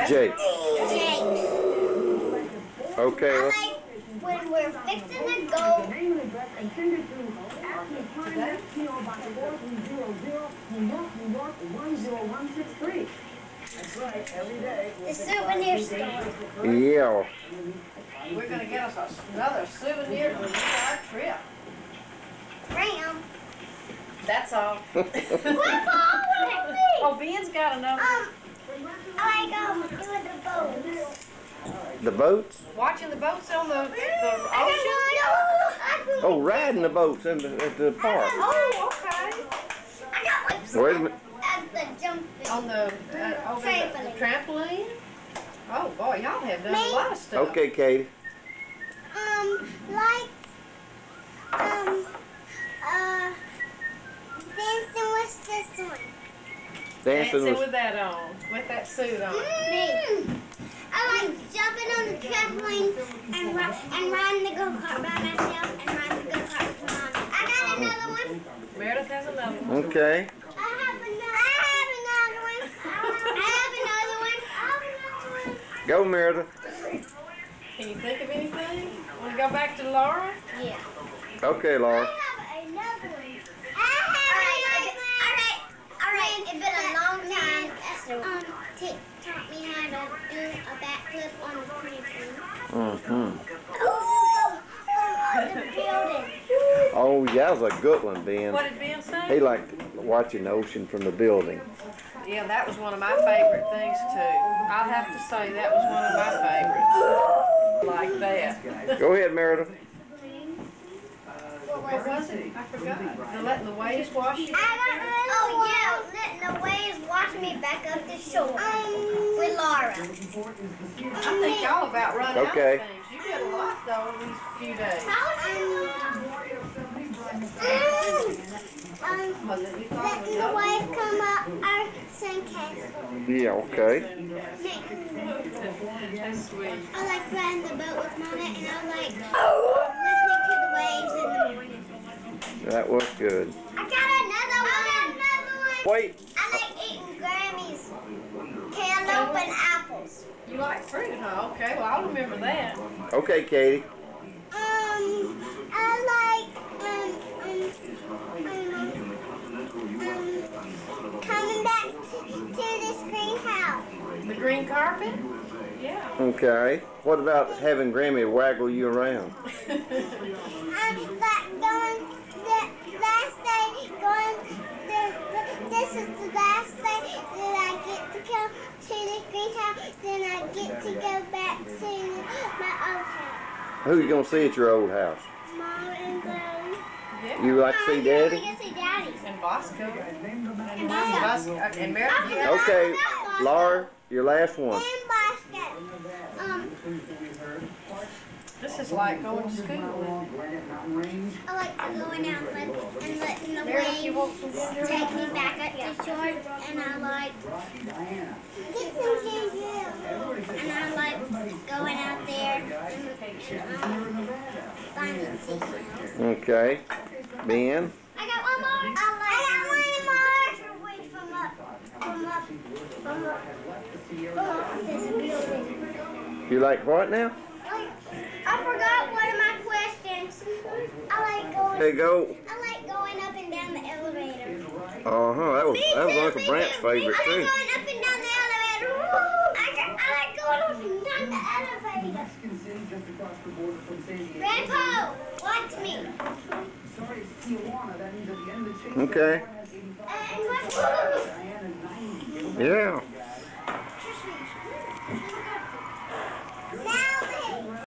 Jake. Jake. Okay. I like when we're fixing to go. That's right, every day. The souvenir store. Yeah. We're going to get us another souvenir for our trip. Ram. That's all. Grandpa, Oh, Ben's got another. I like doing the boats. The boats? Watching the boats on the ocean? Oh, riding the boats at the park. Oh, okay. I got one. Wait a minute. At the jumping. On the trampoline? Oh, boy, y'all have done a lot of stuff. Okay, Katie. Like, dancing with this one. Dancing with that on, with that suit on. Me. I like jumping on the trampoline and riding the go-kart by myself and riding the go-kart with Mom. I got another one. Meredith has another one. Okay. I have another one. Go, Meredith. Can you think of anything? Want to go back to Laura? Yeah. Okay, Laura. I have another one. Alright, it's been a long time. Taught me how to do a backflip on the trampoline. The building. Oh, yeah, that was a good one, Ben. What did Ben say? He liked watching the ocean from the building. Yeah, that was one of my favorite things too. I'll have to say that was one of my favorites. Like that. Go ahead, Meredith. What was it? I forgot. Letting the waves wash you? Letting the waves wash me back up the shore with Laura. I think y'all about run out of Okay. things. You did a lot though in these few days. Letting the waves come up our sandcastle. Yeah, okay. That's sweet. I like riding the boat with Mama, and I like listening to the waves in the morning. That was good. I got another one. Wait. I like eating Grammy's cantaloupe and apples. You like fruit, huh? Okay, well I'll remember that. Okay, Katie. I like coming back to this greenhouse. The green carpet? Yeah. Okay. What about having Grammy waggle you around? Like going the last day, this is the last day that I get to come to this greenhouse. Then I get to go back to my old house. Who you gonna see at your old house? Mom and Daddy. Yeah. You like to see Daddy? I can see Daddy. And Bosco. And Bosco. And Meredith. Yeah. Okay, Laura, your last one. And Bosco. This is like going to school. I like going out and letting the Meredith, you want waves some ginger? take me back up the shore, and I like get some ginger. And I like going out there and finding seashells. Okay. Ben? I got one more. I got one more. From this building. You like what now? I forgot one of my questions. I like Hey, go. going up and down the elevator. That was Uncle Brant's favorite I like too. going up and down the elevator. I like going up and down the elevator. Grandpa, watch me. Okay. And watch me. Yeah.